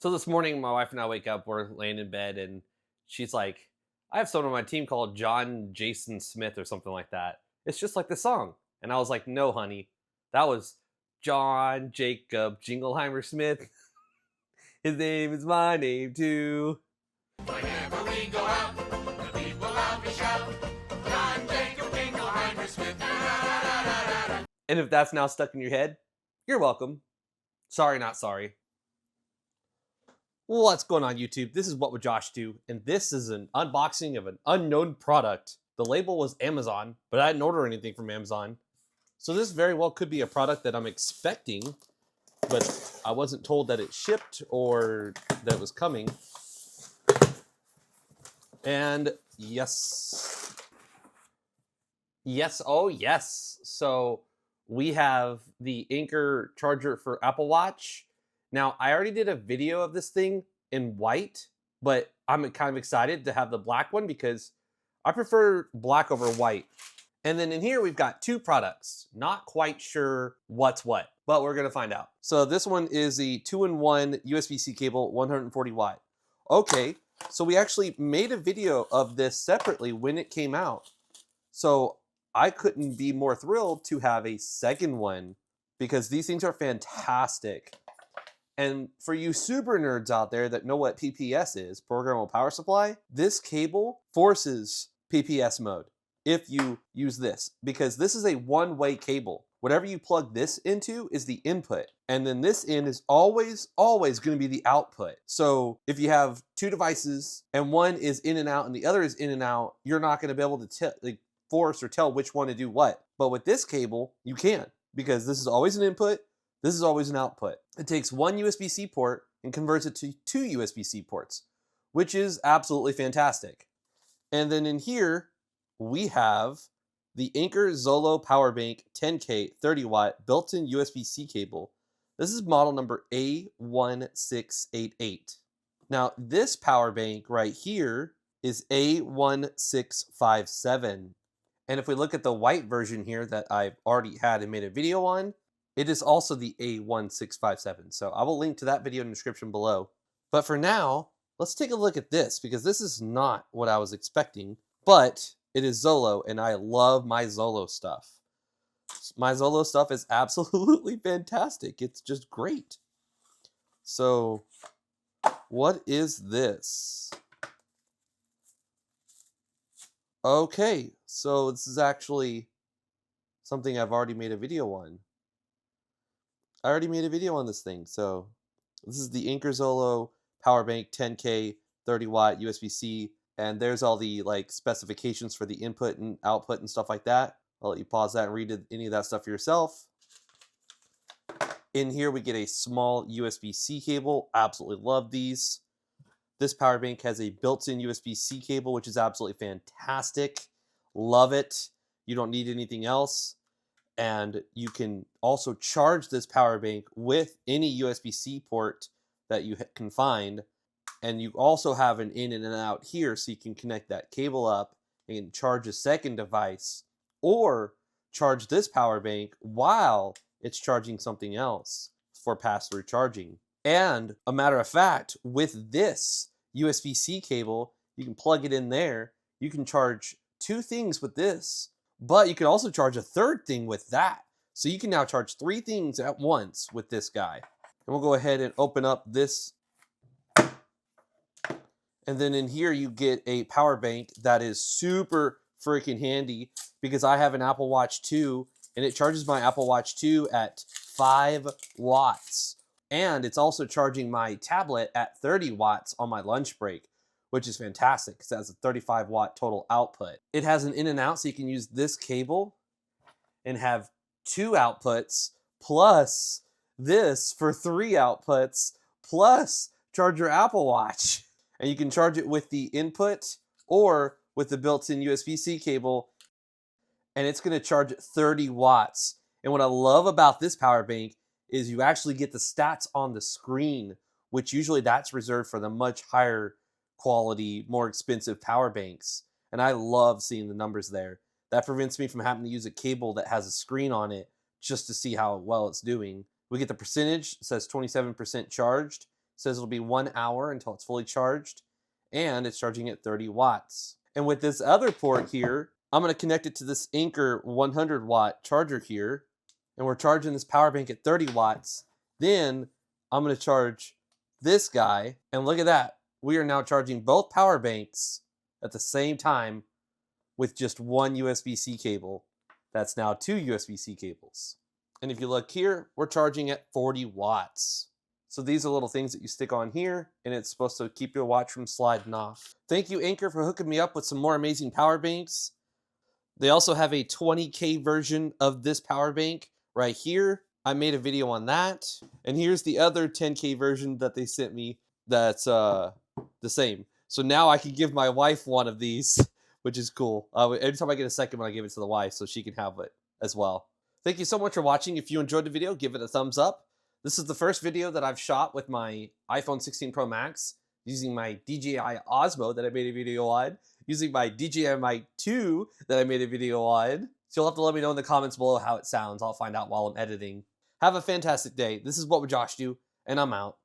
So this morning, my wife and I wake up, we're laying in bed, and she's like, I have someone on my team called John Jason Smith or something like that. It's just like the song. And I was like, no, honey, that was John Jacob Jingleheimer Smith. His name is my name too. Whenever we go out, the people loudly shout, John Jacob Jingleheimer Smith. And if that's now stuck in your head, you're welcome. Sorry, not sorry. What's going on, YouTube? This is What Would Josh Do, and this is an unboxing of an unknown product. The label was Amazon, but I didn't order anything from Amazon. So this very well could be a product that I'm expecting, but I wasn't told that it shipped or that it was coming. And yes. Yes, oh yes. So we have the Anker charger for Apple Watch. Now, I already did a video of this thing in white, but I'm kind of excited to have the black one because I prefer black over white. And then in here, we've got two products. Not quite sure what's what, but we're gonna find out. So this one is the 2-in-1 USB-C cable, 140 watt. Okay, so we actually made a video of this separately when it came out. So I couldn't be more thrilled to have a second one because these things are fantastic. And for you super nerds out there that know what PPS is, programmable power supply, this cable forces PPS mode if you use this, because this is a one-way cable. Whatever you plug this into is the input, and then this end is always going to be the output. So if you have two devices and one is in and out and the other is in and out, you're not going to be able to force or tell which one to do what. But with this cable, you can, because this is always an input, this is always an output. It takes one USB-C port and converts it to two USB-C ports, which is absolutely fantastic. And then in here, we have the Anker Zolo Power Bank 10K 30 watt built-in USB-C cable. This is model number A1688. Now, this power bank right here is A1657. And if we look at the white version here that I've already had and made a video on, it is also the A1657. So I will link to that video in the description below. But for now, let's take a look at this, because this is not what I was expecting, but it is Zolo, and I love my Zolo stuff. My Zolo stuff is absolutely fantastic. It's just great. So what is this? Okay, so this is actually something I've already made a video on. I already made a video on this thing. So this is the Anker Zolo Power Bank 10K 30 watt USB-C, and there's all the specifications for the input and output and stuff like that. I'll let you pause that and read any of that stuff for yourself. In here we get a small USB-C cable. Absolutely love these. This power bank has a built-in USB-C cable, which is absolutely fantastic. Love it. You don't need anything else. And you can also charge this power bank with any USB-C port that you can find. And you also have an in and an out here, so you can connect that cable up and charge a second device, or charge this power bank while it's charging something else for pass-through charging. And a matter of fact, with this USB-C cable, you can plug it in there. You can charge two things with this, but you can also charge a third thing with that. So you can now charge three things at once with this guy. And we'll go ahead and open up this. And then in here you get a power bank that is super freaking handy, because I have an Apple Watch 2 and it charges my Apple Watch 2 at 5 watts. And it's also charging my tablet at 30 watts on my lunch break, which is fantastic because it has a 35 watt total output. It has an in and out, so you can use this cable and have two outputs, plus this for three outputs, plus charge your Apple Watch. And you can charge it with the input or with the built-in USB-C cable, and it's going to charge 30 watts. And what I love about this power bank is you actually get the stats on the screen, which usually that's reserved for the much higher quality, more expensive power banks. And I love seeing the numbers there. That prevents me from having to use a cable that has a screen on it just to see how well it's doing. We get the percentage, it says 27% charged. says it'll be 1 hour until it's fully charged, and it's charging at 30 watts. And with this other port here, I'm going to connect it to this Anker 100 watt charger here, and we're charging this power bank at 30 watts. Then I'm going to charge this guy, and look at that. We are now charging both power banks at the same time with just one USB-C cable. That's now 2 USB-C cables. And if you look here, we're charging at 40 watts. So these are little things that you stick on here, and it's supposed to keep your watch from sliding off. Thank you, Anker, for hooking me up with some more amazing power banks. They also have a 20K version of this power bank right here. I made a video on that. And here's the other 10K version that they sent me that's the same. So now I can give my wife one of these, which is cool. Every time I get a second one, I give it to the wife so she can have it as well. Thank you so much for watching. If you enjoyed the video, give it a thumbs up. This is the first video that I've shot with my iPhone 16 Pro Max using my DJI Osmo that I made a video on, using my DJI Mic 2 that I made a video on. So you'll have to let me know in the comments below how it sounds. I'll find out while I'm editing. Have a fantastic day. This is What Would Josh Do, and I'm out.